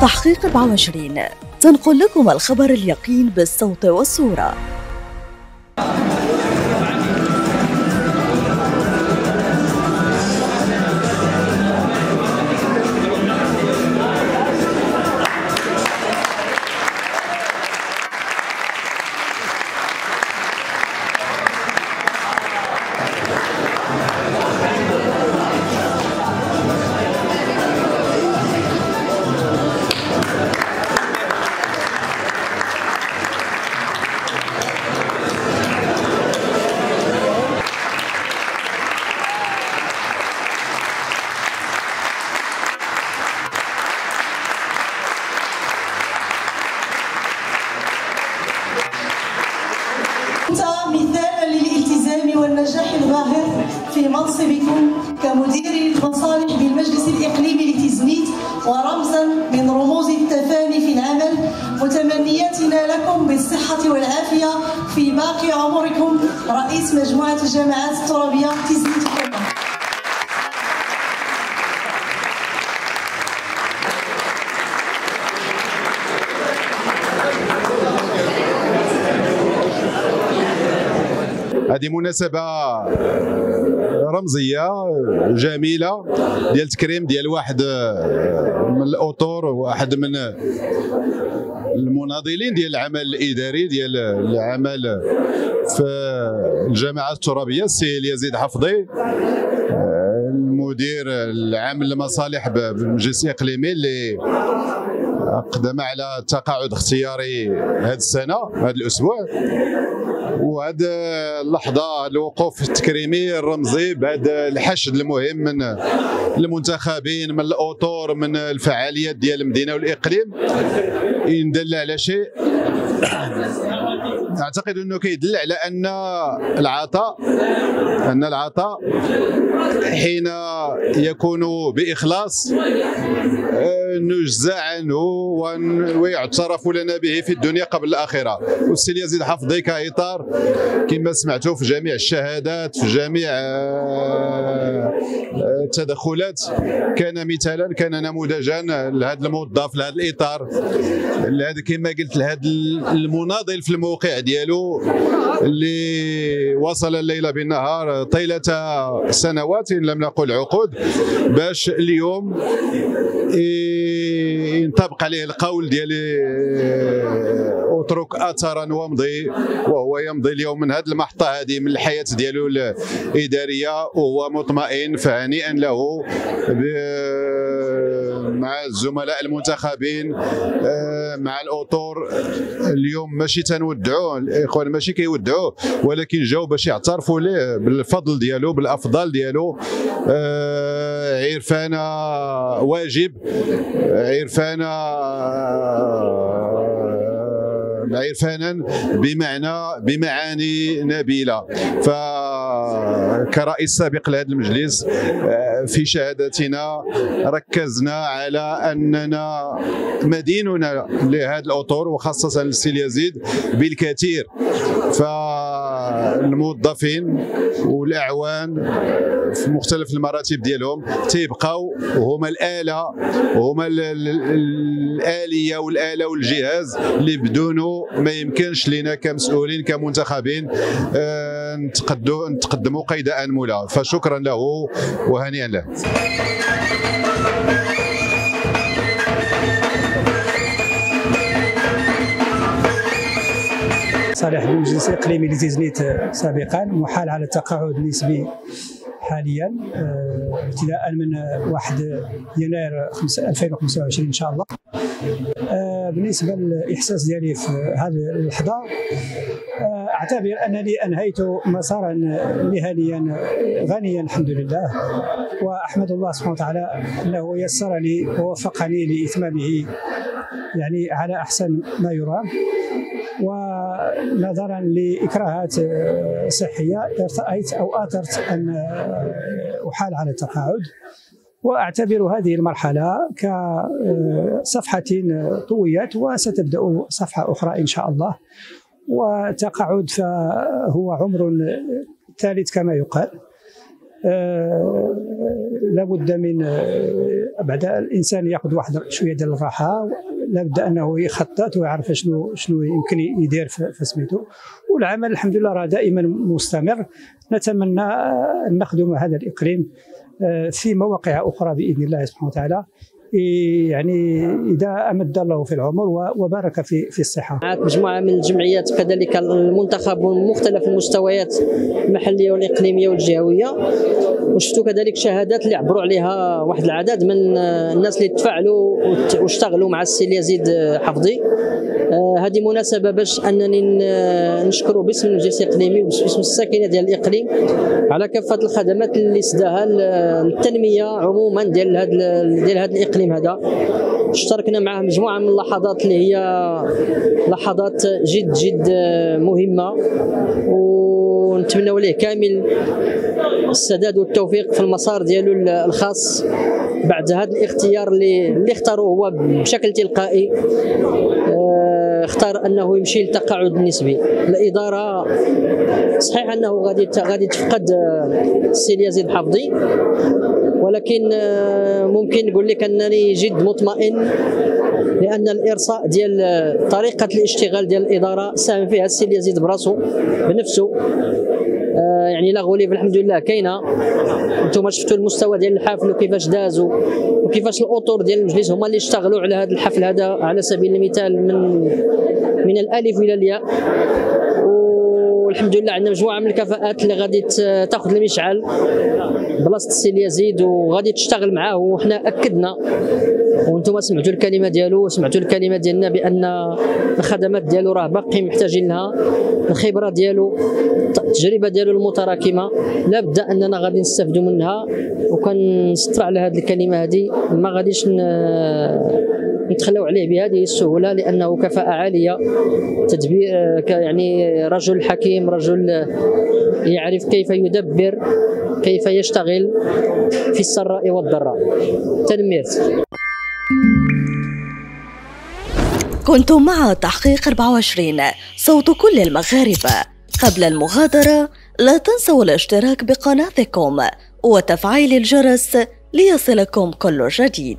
تحقيق 24 تنقل لكم الخبر اليقين بالصوت والصورة. مثالا للالتزام والنجاح الباهر في منصبكم كمدير المصالح بالمجلس الإقليمي لتزنيت ورمزا من رموز التفاني في العمل، متمنياتنا لكم بالصحة والعافية في باقي عمركم. رئيس مجموعة الجامعات الترابية تزنيت. هذه مناسبة رمزية جميلة ديال تكريم ديال واحد من الأطر، واحد من المناضلين ديال العمل الإداري ديال العمل في الجامعات الترابية، السي يزيد حفظي، المدير العام للمصالح بالمجلس الإقليمي اللي أقدم على تقاعد اختياري هذه السنة هذا الأسبوع. وهذه اللحظة الوقوف التكريمي الرمزي بعد الحشد المهم من المنتخبين، من الأطر، من الفعاليات ديال المدينة والإقليم، إن دل على شيء أعتقد أنه كيدل على أن العطاء حين يكون بإخلاص نجزى عنه ويعترف لنا به في الدنيا قبل الآخرة. والسي يزيد حفظي كإطار كما سمعتوا في جميع الشهادات، في جميع التدخلات، كان مثالا، كان نموذجا لهذا الموظف، لهذا الإطار، لهذا كما قلت لهذا المناضل في الموقع ديالو اللي وصل الليل بالنهار طيلة سنوات إن لم نقل عقود، باش اليوم ينطبق عليه القول ديال اترك اثرا وامضي، وهو يمضي اليوم من هذه المحطه هذه من الحياه ديالو الاداريه وهو مطمئن، فهنيئا له مع الزملاء المنتخبين، مع الاطر. اليوم ماشي تنودعوه الاخوان، ماشي كيودعوه، ولكن جاوا باش يعترفوا ليه بالفضل ديالو، بالافضال ديالو. عرفانا واجب، عرفانا بمعاني نبيله. فكرئيس سابق لهذا المجلس في شهادتنا ركزنا على اننا مديننا لهذا الاطر، وخاصه للسي يزيد بالكثير. فالموظفين والاعوان في مختلف المراتب ديالهم تيبقاو هما الآلة، هما الآلية والآلة والجهاز اللي بدونه ما يمكنش لنا كمسؤولين كمنتخبين نتقدموا قيد أنملة. فشكرا له وهنيئا له. صالح بالمجلس الإقليمي لتزنيت سابقا، محال على التقاعد النسبي حاليا ابتداء من 1 يناير 2025 ان شاء الله. بالنسبه للاحساس ديالي في هذه اللحظه، اعتبر انني انهيت مسارا مهنيا غنيا الحمد لله، واحمد الله سبحانه وتعالى انه يسر لي ووفقني لاتمامه يعني على احسن ما يرام. ونظرا لاكراهات صحيه ارتأيت او اثرت ان احال على التقاعد، واعتبر هذه المرحله كصفحه طويت وستبدا صفحه اخرى ان شاء الله. والتقاعد فهو عمر ثالث كما يقال، لابد من بعد الانسان ياخذ واحد شويه ديال الراحه، لابد انه يخطط ويعرف شنو يمكن يدير في سميتو. والعمل الحمد لله راه دائما مستمر. نتمنى ان نخدم هذا الاقليم في مواقع اخرى باذن الله سبحانه وتعالى، يعني اذا امد الله في العمر وبارك في الصحه. مجموعه من الجمعيات كذلك المنتخب من مختلف المستويات المحليه والاقليميه والجهويه، وشفتوا كذلك شهادات اللي عبروا عليها واحد العدد من الناس اللي تفاعلوا واشتغلوا مع السي اليزيد حفظي. هذه مناسبه باش انني نشكروا باسم المجلس الاقليمي وباسم الساكنه ديال الاقليم على كافه الخدمات اللي سداها للتنميه عموما ديال هذا الاقليم هذا. اشتركنا معه مجموعه من اللحظات اللي هي لحظات جد مهمه، ونتمنوا له كامل السداد والتوفيق في المسار ديالو الخاص بعد هذا الاختيار اللي اختاروه هو بشكل تلقائي. اختار انه يمشي للتقاعد النسبي. الاداره صحيح انه غادي تفقد السي اليزيد حفظي، ولكن ممكن نقول لك انني جد مطمئن، لان الارصاء ديال طريقه الاشتغال ديال الاداره ساهم فيها السي اليزيد براسو بنفسه. يعني لا غوليف الحمد لله كاينه. انتم شفتوا المستوى ديال الحفل وكيفاش دازوا وكيفاش الاطر ديال المجلس هما اللي اشتغلوا على هذا الحفل هذا على سبيل المثال من الالف الى الياء. والحمد لله عندنا مجموعه من الكفاءات اللي غادي تاخذ المشعل بلاصه السي اليزيد وغادي تشتغل معاه. وحنا اكدنا وانتم سمعتوا الكلمه ديالو وسمعتوا الكلمه ديالنا بان الخدمات ديالو راه باقي محتاجين لها، الخبره ديالو التجربه ديالو المتراكمه لابد اننا غادي نستافدوا منها. وكنستر على هذه الكلمه هذه ما غاديش نتخلوا عليه بهذه السهوله، لانه كفاءه عاليه، تدبير يعني رجل حكيم، رجل يعرف كيف يدبر، كيف يشتغل في السراء والضراء. تنميت. كنتم مع تحقيق 24 صوت كل المغاربة. قبل المغادرة لا تنسوا الاشتراك بقناتكم وتفعيل الجرس ليصلكم كل جديد.